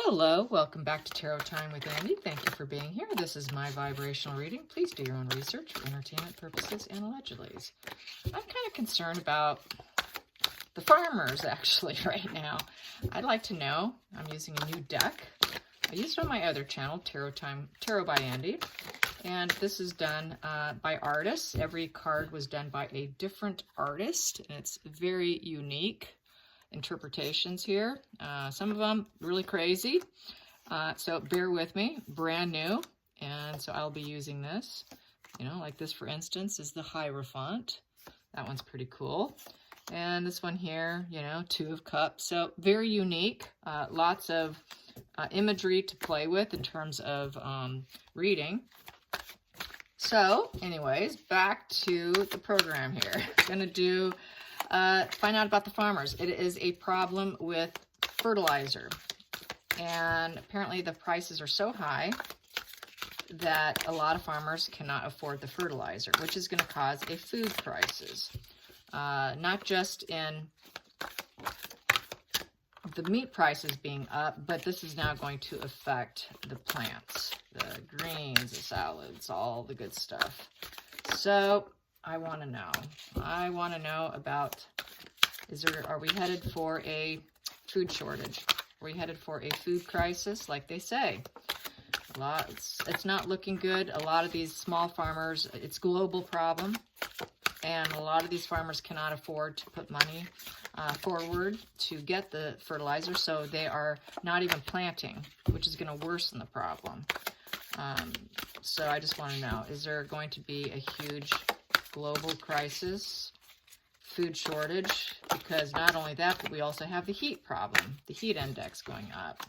Hello, welcome back to Tarot Time with Andy. Thank you for being here. This is my vibrational reading. Please do your own research for entertainment purposes and allegedly. I'm kind of concerned about the farmers actually right now. I'd like to know, I'm using a new deck. I used it on my other channel, Tarot by Andy. And this is done by artists. Every card was done by a different artist, and it's very unique interpretations here. Some of them really crazy. So bear with me, brand new. And so I'll be using this, like this, for instance, is the Hierophant. That one's pretty cool. And this one here, Two of Cups. So very unique, lots of imagery to play with in terms of reading. So anyways, back to the program here. Gonna do find out about the farmers. It is a problem with fertilizer, and apparently the prices are so high that a lot of farmers cannot afford the fertilizer, which is going to cause a food crisis, not just in the meat prices being up, but this is now going to affect the plants, the greens, the salads, all the good stuff. So I want to know about, are we headed for a food shortage? Are we headed for a food crisis, like they say? It's not looking good. A lot of these small farmers, it's a global problem, and a lot of these farmers cannot afford to put money forward to get the fertilizer, so they are not even planting, which is going to worsen the problem. So I just want to know, is there going to be a huge global crisis, food shortage? Because not only that, but we also have the heat problem, the heat index going up.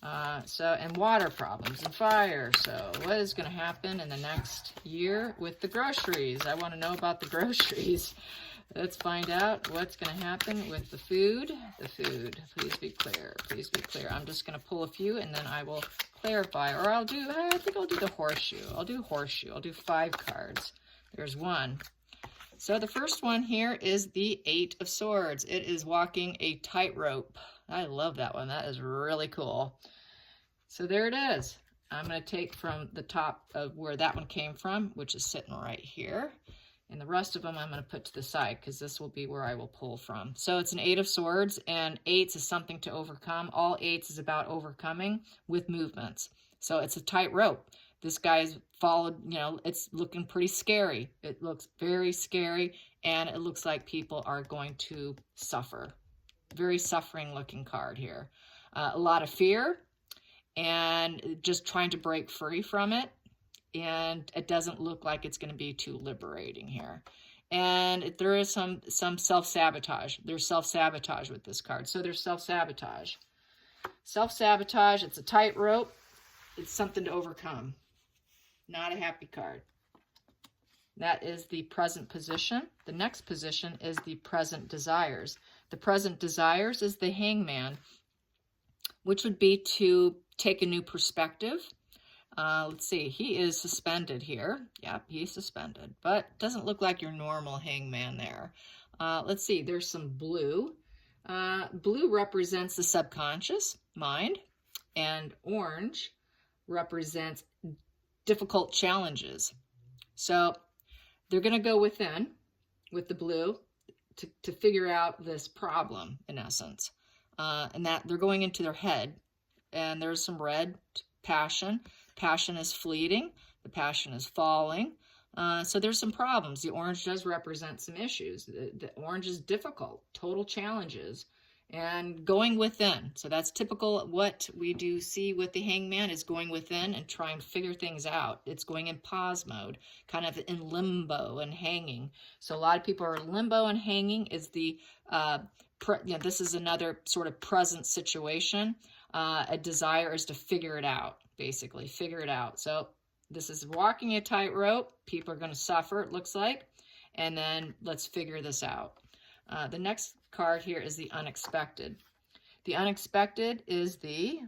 And water problems and fire. So what is going to happen in the next year with the groceries? I want to know about the groceries. Let's find out what's going to happen with the food. The food. Please be clear. Please be clear. I'm just going to pull a few and then I will clarify. Or I think I'll do the horseshoe. I'll do horseshoe. I'll do 5 cards. There's one. So the first one here is the 8 of Swords. It is walking a tightrope. I love that one. That is really cool. So there it is. I'm going to take from the top of where that one came from, which is sitting right here. And the rest of them I'm going to put to the side because this will be where I will pull from. So it's an 8 of Swords, and 8s is something to overcome. All 8s is about overcoming with movements. So it's a tightrope. This guy's followed, it's looking pretty scary. It looks very scary, and it looks like people are going to suffer. Very suffering looking card here. A lot of fear and just trying to break free from it. And it doesn't look like it's going to be too liberating here. And there is some self-sabotage. There's self-sabotage with this card. So there's self-sabotage. Self-sabotage, it's a tightrope. It's something to overcome. Not a happy card. That is the present position. The next position is the present desires. The present desires is the Hangman, which would be to take a new perspective. Let's see, he is suspended here. Yep, he's suspended, but doesn't look like your normal hangman there. Let's see, there's some blue. Blue represents the subconscious mind, and orange represents difficult challenges. So they're going to go within with the blue to figure out this problem, in essence. And that they're going into their head, and there's some red, passion. Passion is fleeting. The passion is falling. So there's some problems. The orange does represent some issues. The orange is difficult, total challenges, and going within. So that's typical. What we do see with the Hangman is going within and trying to figure things out. It's going in pause mode, kind of in limbo and hanging. So a lot of people are in limbo and hanging. Is the this is another sort of present situation. A desire is to figure it out. Basically, figure it out. So this is walking a tightrope. People are going to suffer, it looks like. And then let's figure this out. The next card here is the Unexpected. The Unexpected is the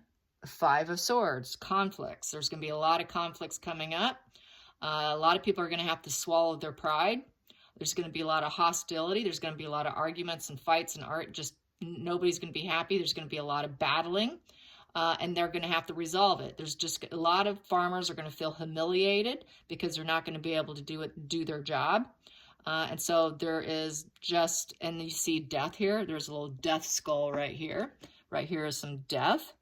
5 of Swords, conflicts. There's going to be a lot of conflicts coming up. A lot of people are going to have to swallow their pride. There's going to be a lot of hostility. There's going to be a lot of arguments and fights and art. Just nobody's going to be happy. There's going to be a lot of battling. and they're going to have to resolve it. There's just a lot of farmers are going to feel humiliated because they're not going to be able to do their job. And so there is just, and you see death here. There's a little death skull right here. Right here is some death.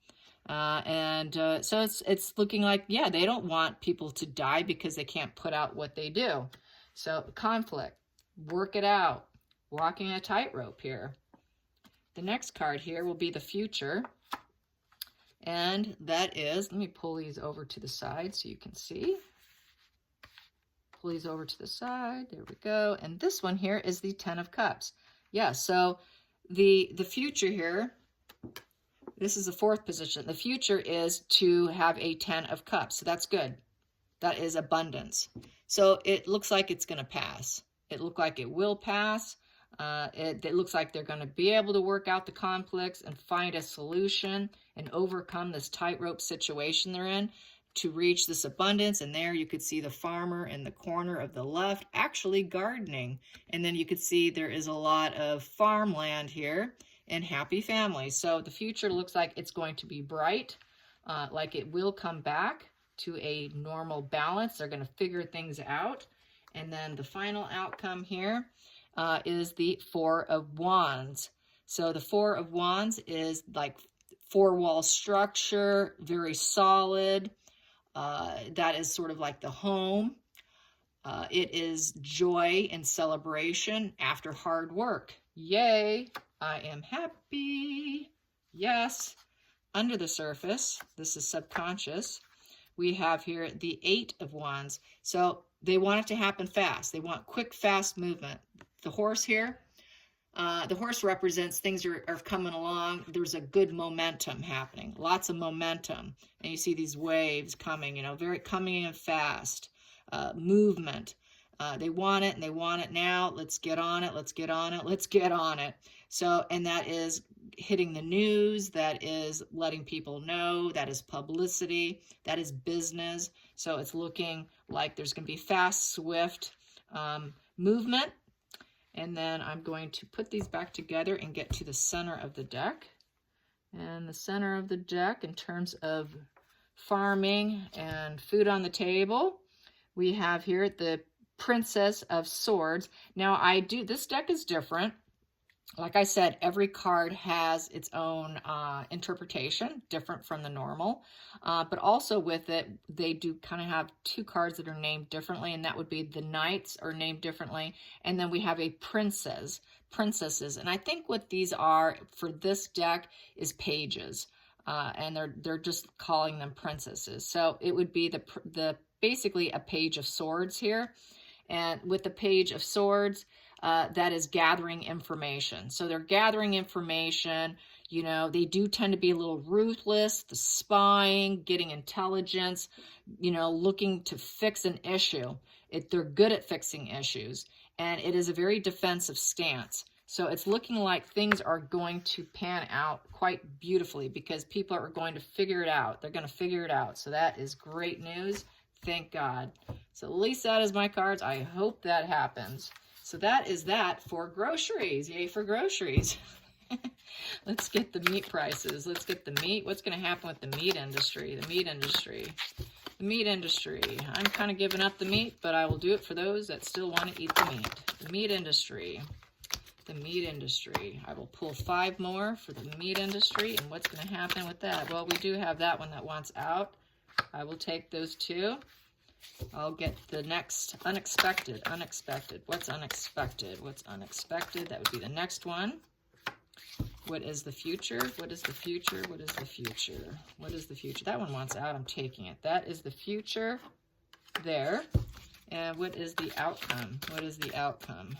So it's looking like, yeah, they don't want people to die because they can't put out what they do. So conflict, work it out, walking a tightrope here. The next card here will be the future. And that is, let me pull these over to the side so you can see. Pull these over to the side. There we go. And this one here is the 10 of Cups. Yeah, so the future here, this is the fourth position. The future is to have a 10 of Cups. So that's good. That is abundance. So it looks like it's going to pass. It looks like it will pass. It looks like they're going to be able to work out the conflicts and find a solution and overcome this tightrope situation they're in to reach this abundance. And there you could see the farmer in the corner of the left actually gardening. And then you could see there is a lot of farmland here and happy families. So the future looks like it's going to be bright, like it will come back to a normal balance. They're going to figure things out. And then the final outcome here is the 4 of Wands. So the 4 of Wands is like 4-wall structure, very solid. That is sort of like the home. It is joy and celebration after hard work. Yay, I am happy. Yes. Under the surface, this is subconscious, we have here the 8 of Wands. So they want it to happen fast. They want quick, fast movement. The horse here, the horse represents things are coming along. There's a good momentum happening, lots of momentum. And you see these waves coming, you know, very coming in fast, movement. They want it and they want it now. Let's get on it. Let's get on it. Let's get on it. So, and that is hitting the news. That is letting people know. That is publicity. That is business. So it's looking like there's going to be fast, swift movement. And then I'm going to put these back together and get to the center of the deck. And the center of the deck in terms of farming and food on the table, we have here the Princess of Swords. Now this deck is different. Like I said, every card has its own interpretation, different from the normal. But also with it, they do kind of have 2 cards that are named differently, and that would be the Knights are named differently. And then we have a Princesses. And I think what these are for this deck is pages. And they're just calling them princesses. So it would be the basically a Page of Swords here. And with the Page of Swords, that is gathering information. So they're gathering information. You know, they do tend to be a little ruthless, the spying, getting intelligence, you know, looking to fix an issue. They're good at fixing issues. And it is a very defensive stance. So it's looking like things are going to pan out quite beautifully because people are going to figure it out. They're going to figure it out. So that is great news. Thank God. So at least that is my cards. I hope that happens. So that is that for groceries. Yay for groceries. Let's get the meat prices. Let's get the meat. What's going to happen with the meat industry? The meat industry. The meat industry. I'm kind of giving up the meat, but I will do it for those that still want to eat the meat. The meat industry. The meat industry. I will pull 5 more for the meat industry. And what's going to happen with that? Well, we do have that one that wants out. I will take those 2. I'll get the next unexpected. Unexpected. What's unexpected? What's unexpected? That would be the next one. What is the future? What is the future? What is the future? What is the future? That one wants out. I'm taking it. That is the future there. And what is the outcome? What is the outcome?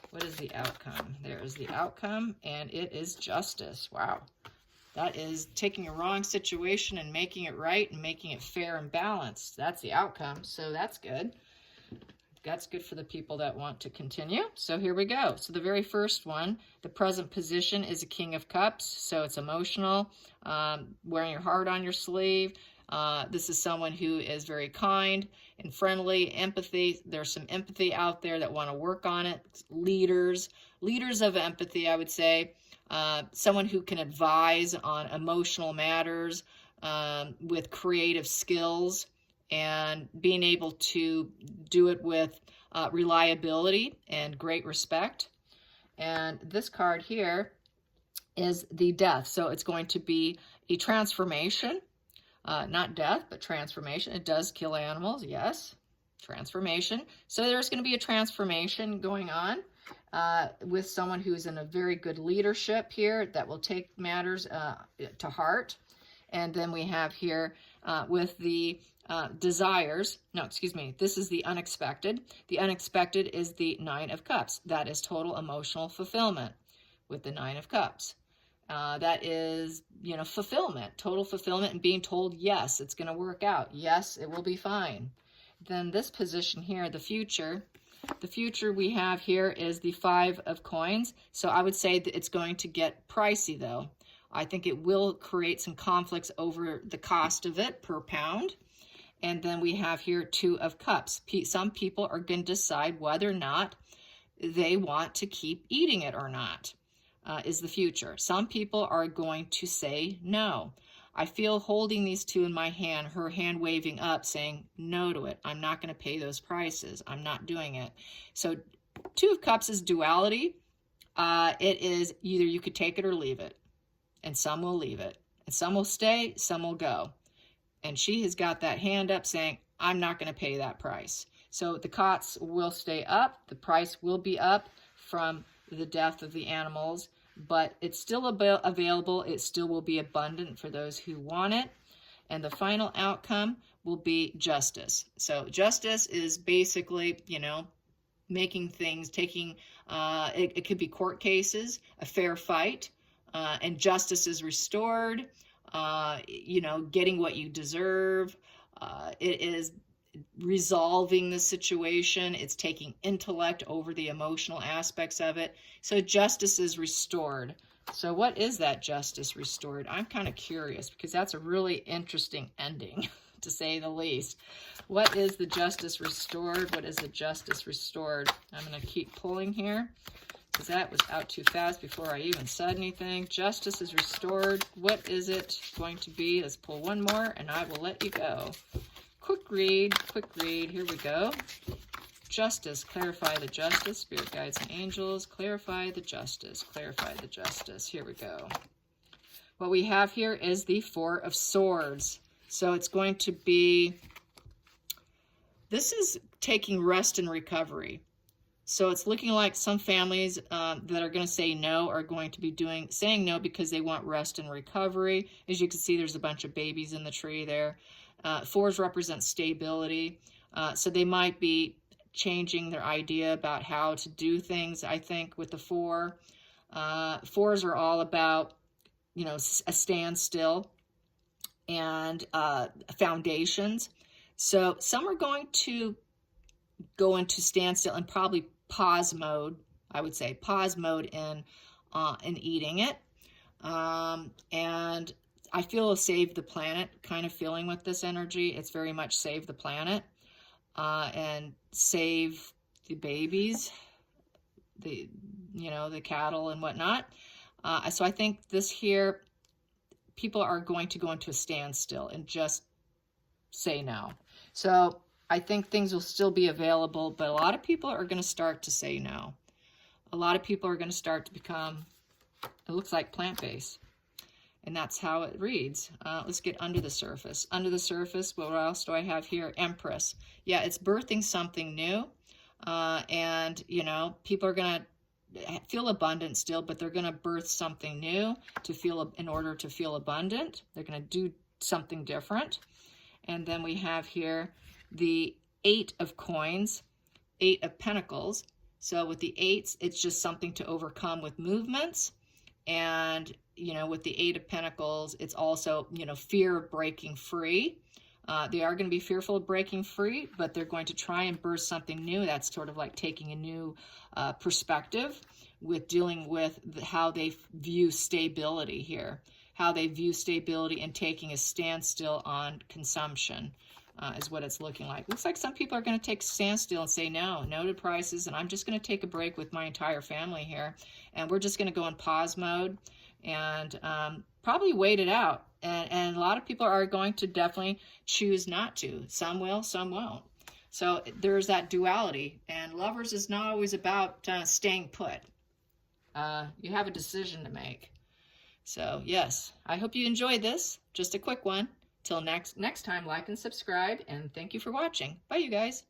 What is the outcome? There is the outcome, and it is justice. Wow. That is taking a wrong situation and making it right and making it fair and balanced. That's the outcome, so that's good. That's good for the people that want to continue. So here we go. So the very first one, the present position is a King of Cups, so it's emotional, wearing your heart on your sleeve. This is someone who is very kind and friendly, empathy. There's some empathy out there that want to work on it. Leaders of empathy, I would say. someone who can advise on emotional matters with creative skills, and being able to do it with reliability and great respect. And this card here is the Death. So it's going to be a transformation, not death, but transformation. It does kill animals, yes, transformation. So there's going to be a transformation going on with someone who's in a very good leadership here that will take matters to heart. And then we have here with the desires, no, excuse me, this is the unexpected. The unexpected is the Nine of Cups. That is total emotional fulfillment with the Nine of Cups. That is, you know, fulfillment, total fulfillment, and being told, yes, it's going to work out. Yes, it will be fine. Then this position here, the future we have here is the Five of Coins. So I would say that it's going to get pricey, though. I think it will create some conflicts over the cost of it per pound. And then we have here Two of Cups. Some people are going to decide whether or not they want to keep eating it or not, is the future. Some people are going to say no. I feel holding these two in my hand, her hand waving up, saying no to it. I'm not going to pay those prices. I'm not doing it. So Two of Cups is duality. It is either you could take it or leave it. And some will leave it. And some will stay, some will go. And she has got that hand up saying, I'm not going to pay that price. So the costs will stay up. The price will be up from the death of the animals, but it's still available. It still will be abundant for those who want it. And the final outcome will be justice. So justice is basically, you know, making things, taking, it could be court cases, a fair fight, and justice is restored, you know, getting what you deserve. It is resolving the situation. It's taking intellect over the emotional aspects of it. So justice is restored. So what is that justice restored? I'm kind of curious because that's a really interesting ending, to say the least. What is the justice restored? What is the justice restored? I'm going to keep pulling here because that was out too fast before I even said anything. Justice is restored. What is it going to be? Let's pull one more and I will let you go. Quick read, here we go. Justice, clarify the justice. Spirit guides and angels, clarify the justice, clarify the justice. Here we go. What we have here is the Four of Swords. So it's going to be, this is taking rest and recovery. So it's looking like some families that are going to say no are going to be saying no because they want rest and recovery. As you can see, there's a bunch of babies in the tree there. Fours represent stability. So they might be changing their idea about how to do things, I think, with the four. Fours are all about, you know, a standstill and foundations. So some are going to go into standstill and probably pause mode, I would say, pause mode in eating it. And I feel a save the planet kind of feeling with this energy. It's very much save the planet and save the babies, the cattle and whatnot. So I think this here, people are going to go into a standstill and just say no. So I think things will still be available, but a lot of people are going to start to say no. A lot of people are going to start to become, it looks like plant-based. And that's how it reads. Let's get under the surface. Under the surface, what else do I have here? Empress. Yeah, it's birthing something new. And, you know, people are going to feel abundant still, but they're going to birth something new in order to feel abundant. They're going to do something different. And then we have here the Eight of Coins, Eight of Pentacles. So with the eights, it's just something to overcome with movements. And, you know, with the Eight of Pentacles, it's also, you know, fear of breaking free. They are going to be fearful of breaking free, but they're going to try and birth something new. That's sort of like taking a new perspective with dealing with how they view stability here, how they view stability and taking a standstill on consumption. is what it's looking like. Looks like some people are going to take standstill and say no to prices, and I'm just going to take a break with my entire family here, and we're just going to go in pause mode and probably wait it out. And a lot of people are going to definitely choose not to. Some will, some won't. So there's that duality, and lovers is not always about staying put. You have a decision to make. So yes, I hope you enjoyed this. Just a quick one. Till next time, like and subscribe, and thank you for watching. Bye, you guys.